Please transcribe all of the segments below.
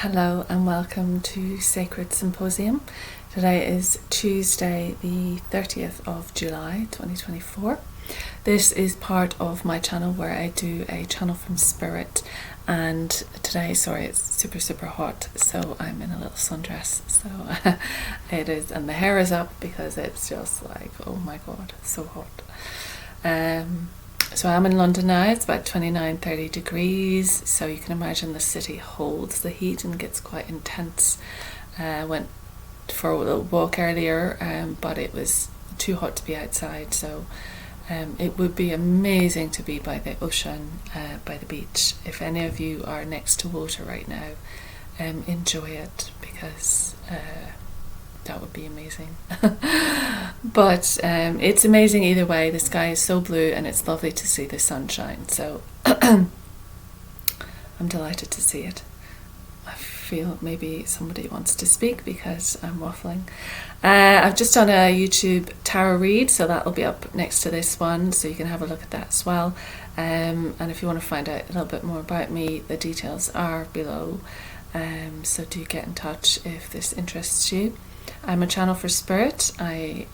Hello and welcome to Sacred Symposium. Today is Tuesday the 30th of July 2024. This is part of my channel where I do a channel from spirit, and today, it's super hot, so I'm in a little sundress, so it is, and the hair is up because it's just like, oh my god, so hot. So I'm in London now. It's about 29-30 degrees, so you can imagine the city holds the heat and gets quite intense. I went for a little walk earlier, but it was too hot to be outside, so it would be amazing to be by the ocean, by the beach. If any of you are next to water right now, enjoy it, because that would be amazing. But it's amazing either way. The sky is so blue and it's lovely to see the sunshine, so I'm delighted to see it. I feel maybe somebody wants to speak because I'm waffling. I've just done a YouTube tarot read, so that'll be up next to this one, so you can have a look at that as well. And if you want to find out a little bit more about me, the details are below, so do get in touch if this interests you. I'm a channel for spirit. I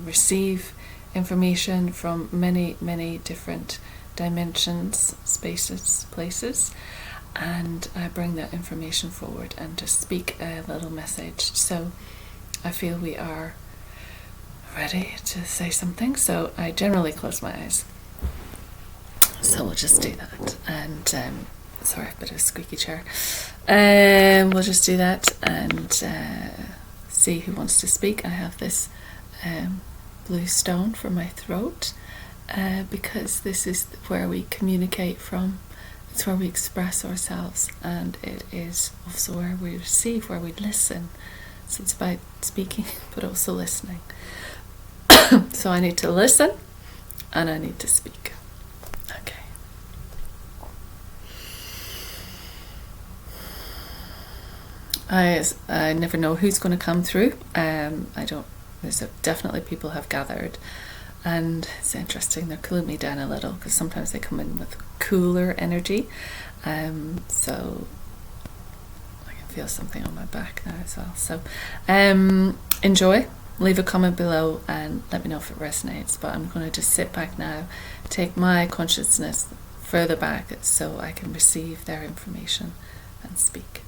receive information from many different dimensions, spaces, places, and I bring that information forward and just speak a little message. So I feel we are ready to say something, so I generally close my eyes. So we'll just do that, and sorry, a bit of a squeaky chair. We'll just do that and see who wants to speak. I have this blue stone for my throat, because this is where we communicate from. It's where we express ourselves, and it is also where we receive, where we listen. So it's about speaking but also listening. So I need to listen and I need to speak. Okay. I never know who's going to come through. There's definitely people have gathered, and it's interesting, they're cooling me down a little because sometimes they come in with cooler energy, so I can feel something on my back now as well. So enjoy, leave a comment below and let me know if it resonates. But I'm going to just sit back now, take my consciousness further back so I can receive their information and speak.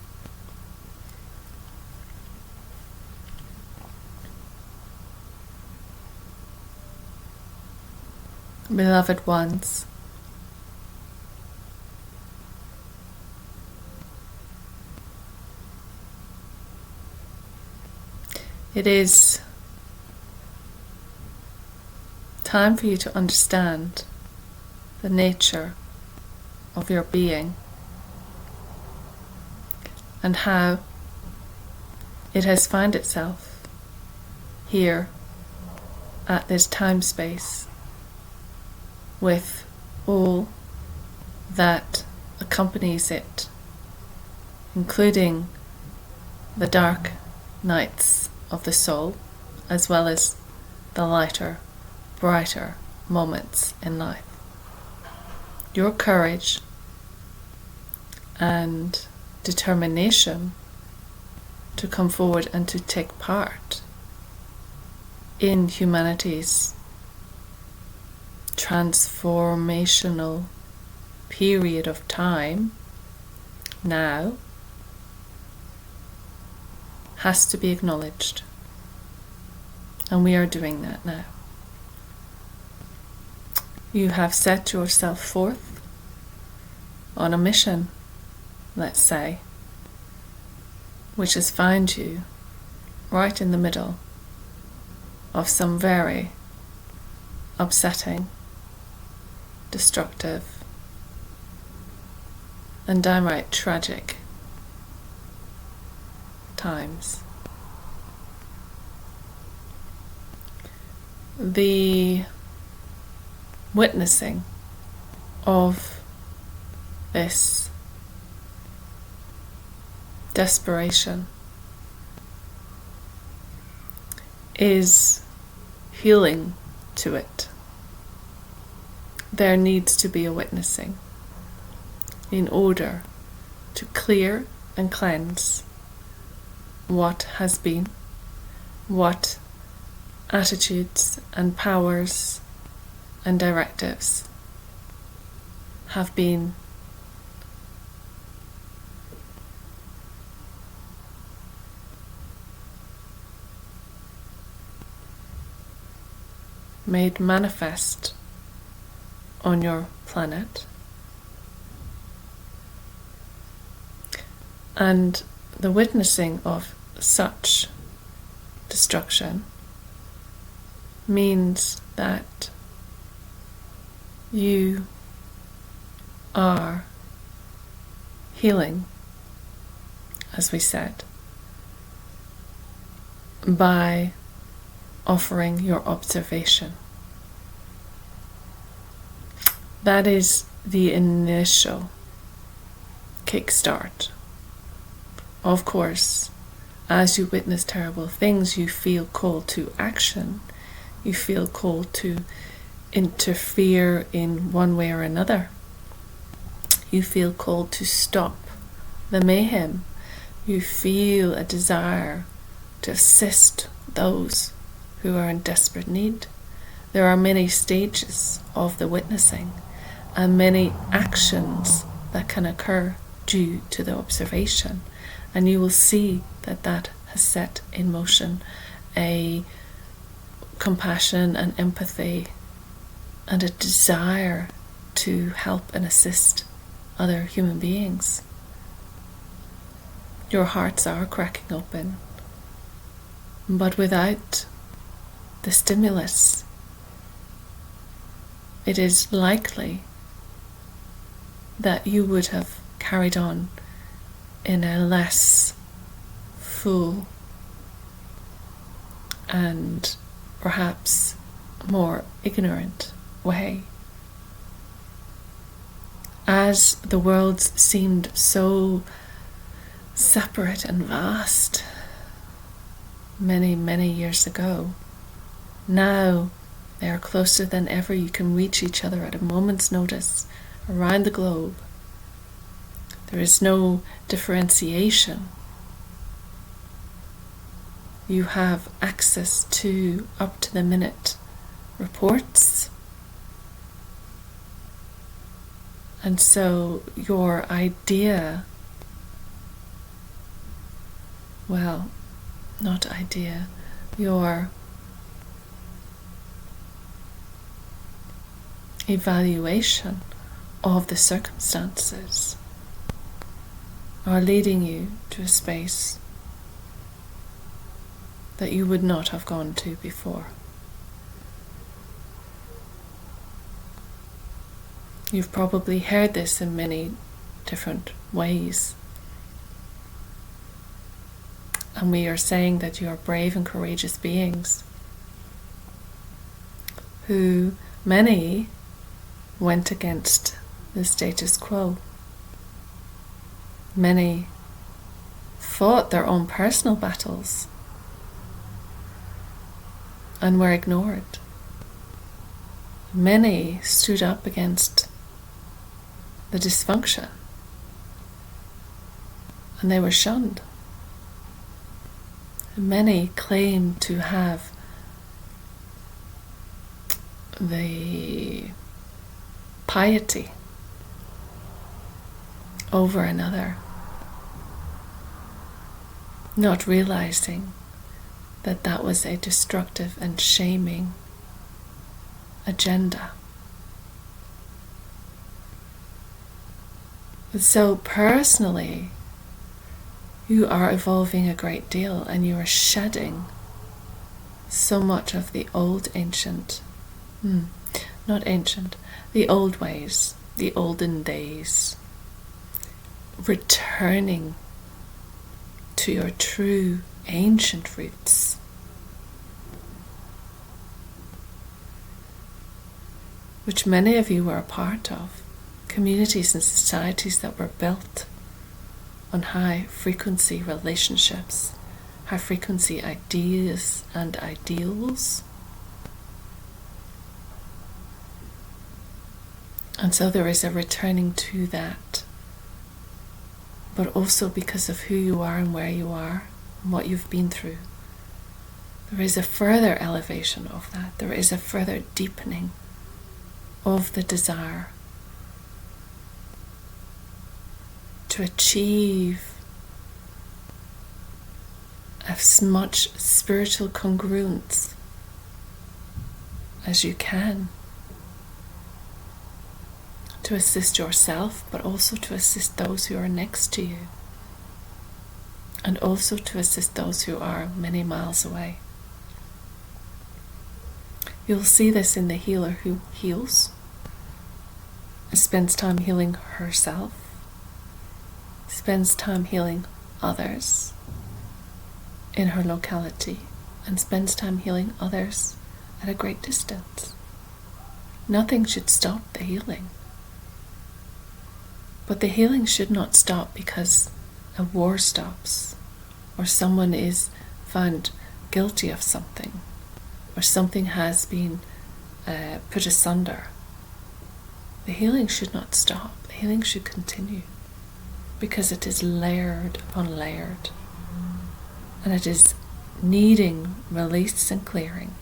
Beloved ones, it is time for you to understand the nature of your being and how it has found itself here at this time space, with all that accompanies it, including the dark nights of the soul, as well as the lighter, brighter moments in life. Your courage and determination to come forward and to take part in humanity's transformational period of time now has to be acknowledged, and we are doing that now. You have set yourself forth on a mission, let's say, which has found you right in the middle of some very upsetting, destructive, and downright tragic times. The witnessing of this desperation is healing to it. There needs to be a witnessing in order to clear and cleanse what has been, what attitudes and powers and directives have been made manifest on your planet. And the witnessing of such destruction means that you are healing, as we said, by offering your observation. That is the initial kickstart. Of course, as you witness terrible things, you feel called to action. You feel called to interfere in one way or another. You feel called to stop the mayhem. You feel a desire to assist those who are in desperate need. There are many stages of the witnessing and many actions that can occur due to the observation. And you will see that that has set in motion a compassion and empathy and a desire to help and assist other human beings. Your hearts are cracking open, but without the stimulus, it is likely that you would have carried on in a less full and perhaps more ignorant way. As the worlds seemed so separate and vast many, many years ago, now they are closer than ever. You can reach each other at a moment's notice around the globe. There is no differentiation. You have access to up-to-the-minute reports. And so your idea, well, not idea, your evaluation of the circumstances are leading you to a space that you would not have gone to before. You've probably heard this in many different ways. And we are saying that you are brave and courageous beings who many went against the status quo. Many fought their own personal battles and were ignored. Many stood up against the dysfunction and they were shunned. Many claimed to have the piety over another, not realizing that that was a destructive and shaming agenda. So personally, you are evolving a great deal and you are shedding so much of the old ancient, not ancient, the old ways, the olden days, returning to your true ancient roots. Which many of you were a part of, communities and societies that were built on high frequency relationships, high frequency ideas and ideals. And so there is a returning to that but also because of who you are and where you are and what you've been through. There is a further elevation of that. There is a further deepening of the desire to achieve as much spiritual congruence as you can, to assist yourself, but also to assist those who are next to you, and also to assist those who are many miles away. You'll see this in the healer who heals and spends time healing herself, spends time healing others in her locality, and spends time healing others at a great distance. Nothing should stop the healing. But the healing should not stop because a war stops, or someone is found guilty of something, or something has been put asunder. The healing should not stop. The healing should continue, because it is layered upon layered, and it is needing release and clearing.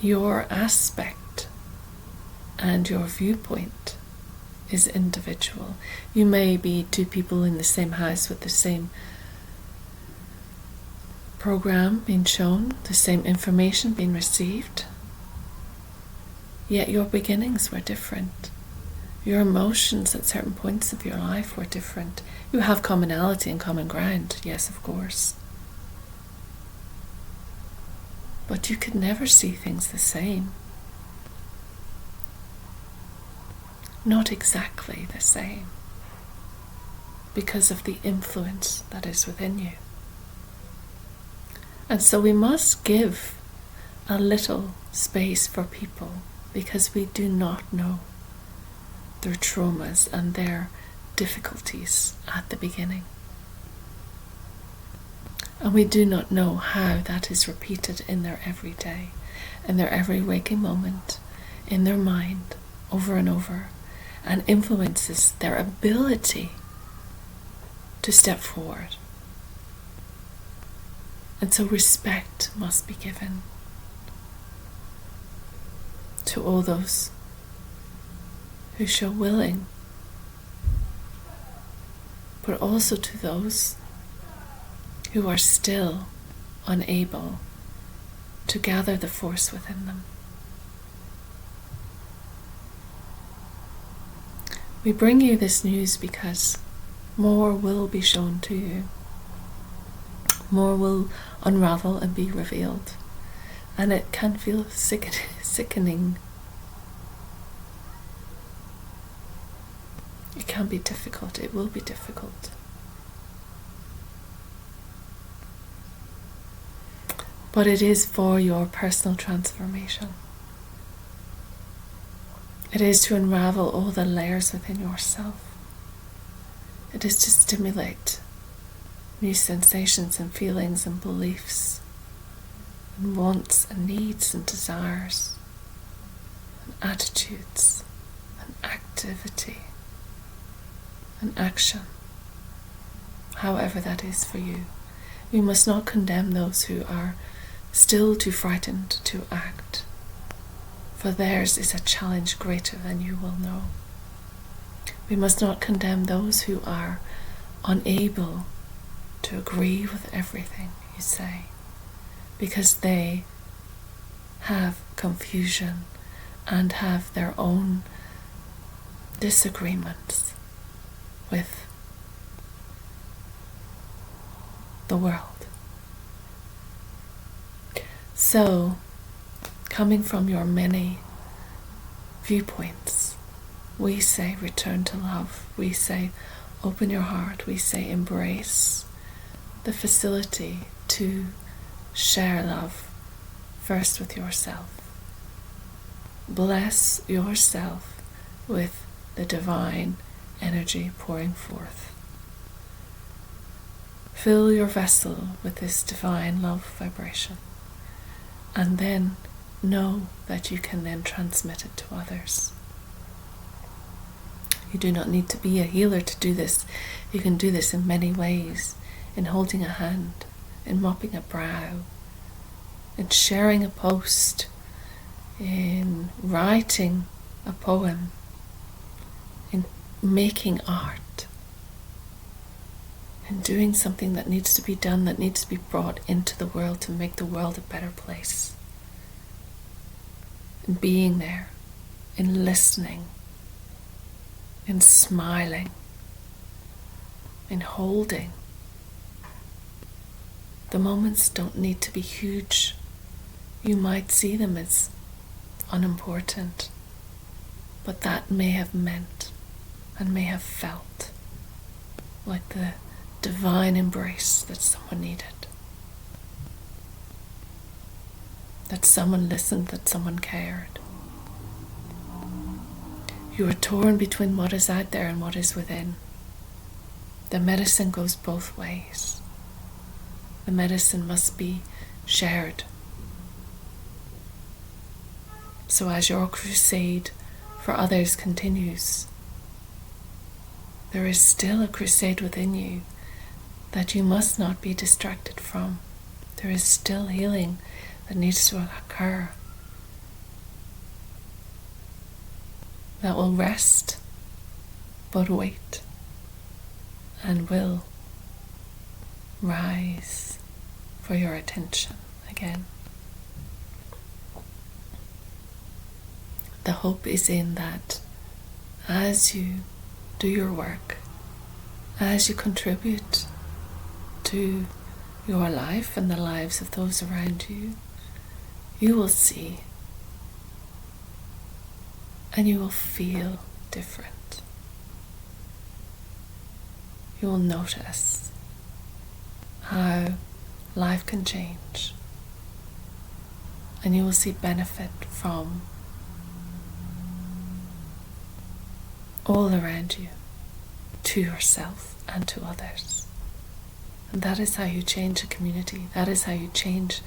Your aspect and your viewpoint is individual. You may be two people in the same house with the same program being shown, the same information being received, yet your beginnings were different. Your emotions at certain points of your life were different. You have commonality and common ground, yes, of course. But you could never see things the same. Not exactly the same, because of the influence that is within you. And so we must give a little space for people, because we do not know their traumas and their difficulties at the beginning. And we do not know how that is repeated in their everyday, in their every waking moment, in their mind, over and over, and influences their ability to step forward. And so respect must be given to all those who show willing, but also to those who are still unable to gather the force within them. We bring you this news because more will be shown to you. More will unravel and be revealed. And it can feel sickening. It can be difficult. It will be difficult. But it is for your personal transformation. It is to unravel all the layers within yourself. It is to stimulate new sensations and feelings and beliefs and wants and needs and desires and attitudes and activity and action, however that is for you. We must not condemn those who are still too frightened to act, for theirs is a challenge greater than you will know. We must not condemn those who are unable to agree with everything you say, because they have confusion and have their own disagreements with the world. So, coming from your many viewpoints, we say return to love. We say open your heart. We say embrace the facility to share love first with yourself. Bless yourself with the divine energy pouring forth. Fill your vessel with this divine love vibration, and then know that you can then transmit it to others. You do not need to be a healer to do this. You can do this in many ways. In holding a hand, in mopping a brow, in sharing a post, in writing a poem, in making art, in doing something that needs to be done, that needs to be brought into the world to make the world a better place. In being there, in listening, in smiling, in holding. The moments don't need to be huge. You might see them as unimportant, but that may have meant and may have felt like the divine embrace that someone needed. That someone listened, that someone cared. You are torn between what is out there and what is within. The medicine goes both ways. The medicine must be shared. So as your crusade for others continues, there is still a crusade within you that you must not be distracted from. There is still healing that needs to occur, that will rest, but wait, and will rise for your attention again. The hope is in that as you do your work, as you contribute to your life and the lives of those around you, you will see and you will feel different. You will notice how life can change, and you will see benefit from all around you, to yourself and to others. And that is how you change a community. That is how you change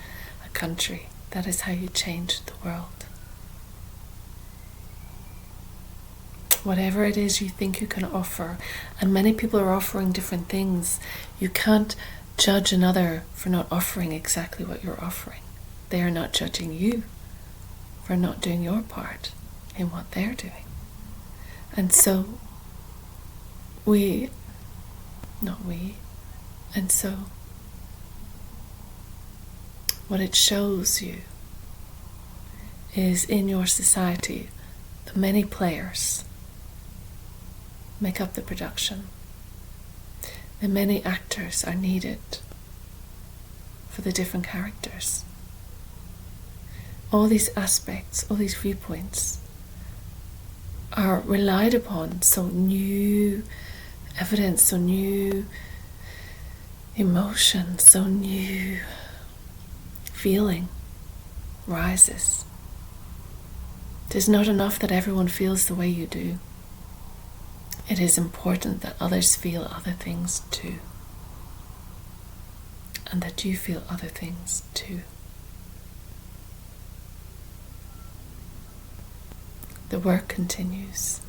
a country. That is how you change the world. Whatever it is you think you can offer, and many people are offering different things, you can't judge another for not offering exactly what you're offering. They are not judging you for not doing your part in what they're doing. And so what it shows you is in your society, the many players make up the production. The many actors are needed for the different characters. All these aspects, all these viewpoints are relied upon, so new evidence, so new emotion, so new feeling rises. It is not enough that everyone feels the way you do. It is important that others feel other things too, and that you feel other things too. The work continues.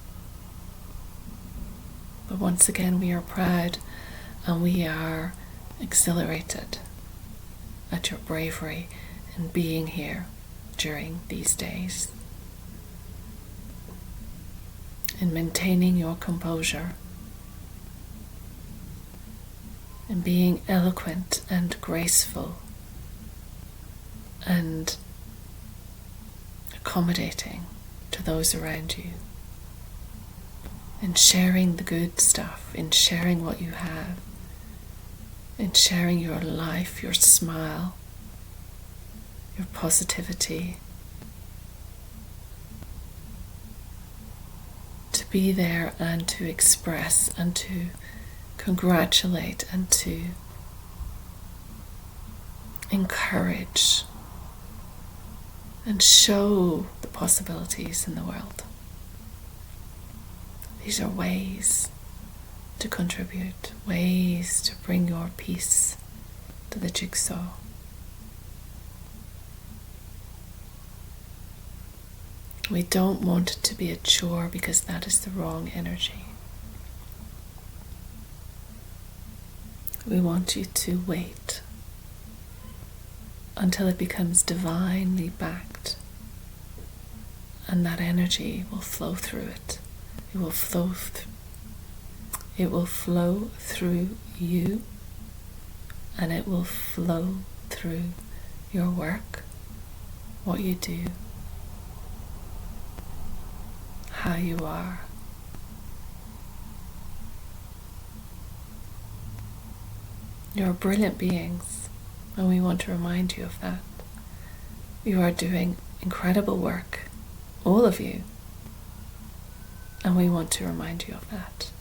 But once again, we are proud and we are exhilarated at your bravery in being here during these days, in maintaining your composure, in being eloquent and graceful and accommodating to those around you, in sharing the good stuff, in sharing what you have, in sharing your life, your smile, your positivity, to be there and to express and to congratulate and to encourage and show the possibilities in the world. These are ways to contribute, ways to bring your piece to the jigsaw. We don't want it to be a chore because that is the wrong energy. We want you to wait until it becomes divinely backed, and that energy will flow through it. It will flow through you, and it will flow through your work, what you do, how you are. You're brilliant beings, and we want to remind you of that. You are doing incredible work, all of you, and we want to remind you of that.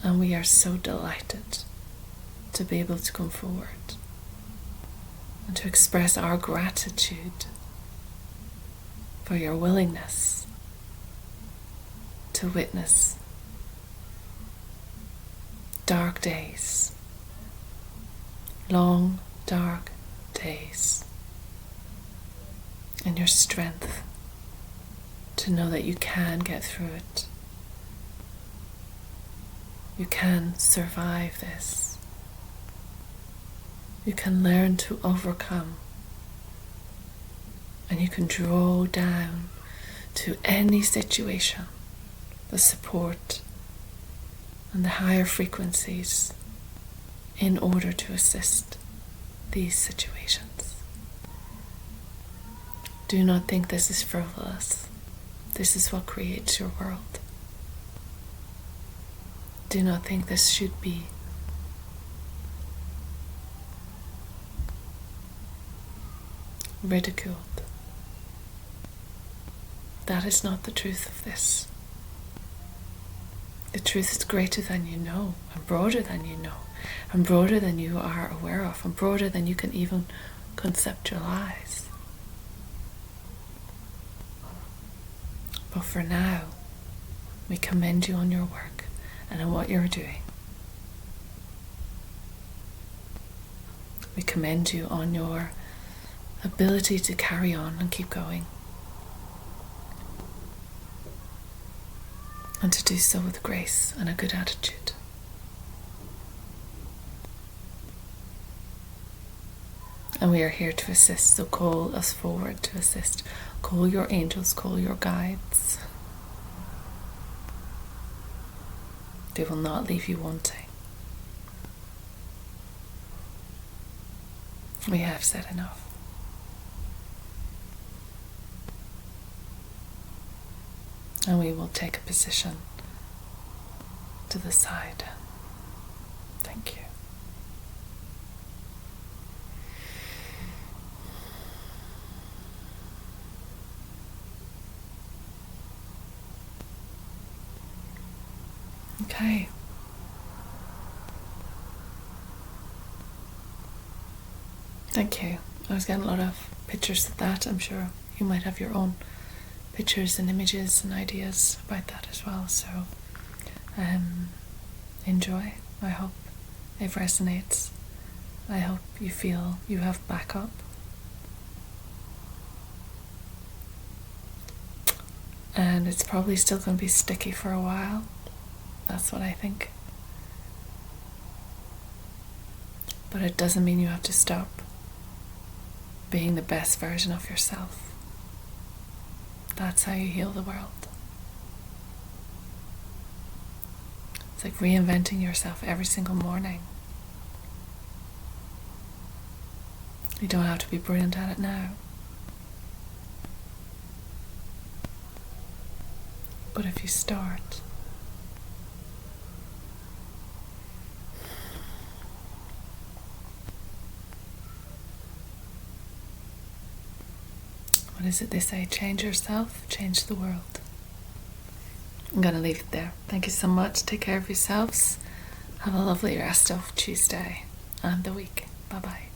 And we are so delighted to be able to come forward and to express our gratitude for your willingness to witness dark days, long, dark days, and your strength to know that you can get through it. You can survive this. You can learn to overcome, and you can draw down to any situation the support and the higher frequencies in order to assist these situations. Do not think this is frivolous. This is what creates your world. Do not think this should be ridiculed. That is not the truth of this. The truth is greater than you know, and broader than you know, and broader than you are aware of, and broader than you can even conceptualize. But for now, we commend you on your work and on what you're doing. We commend you on your ability to carry on and keep going, and to do so with grace and a good attitude. And we are here to assist, so call us forward to assist. Call your angels, call your guides. They will not leave you wanting. We have said enough. And we will take a position to the side. Thank you. Okay. Thank you. I was getting a lot of pictures of that. I'm sure you might have your own pictures and images and ideas about that as well. So enjoy. I hope it resonates. I hope you feel you have backup. And it's probably still going to be sticky for a while. That's what I think. But it doesn't mean you have to stop being the best version of yourself. That's how you heal the world. It's like reinventing yourself every single morning. You don't have to be brilliant at it now. But if you start, what is it they say? Change yourself, change the world. I'm going to leave it there. Thank you so much. Take care of yourselves. Have a lovely rest of Tuesday and the week. Bye bye.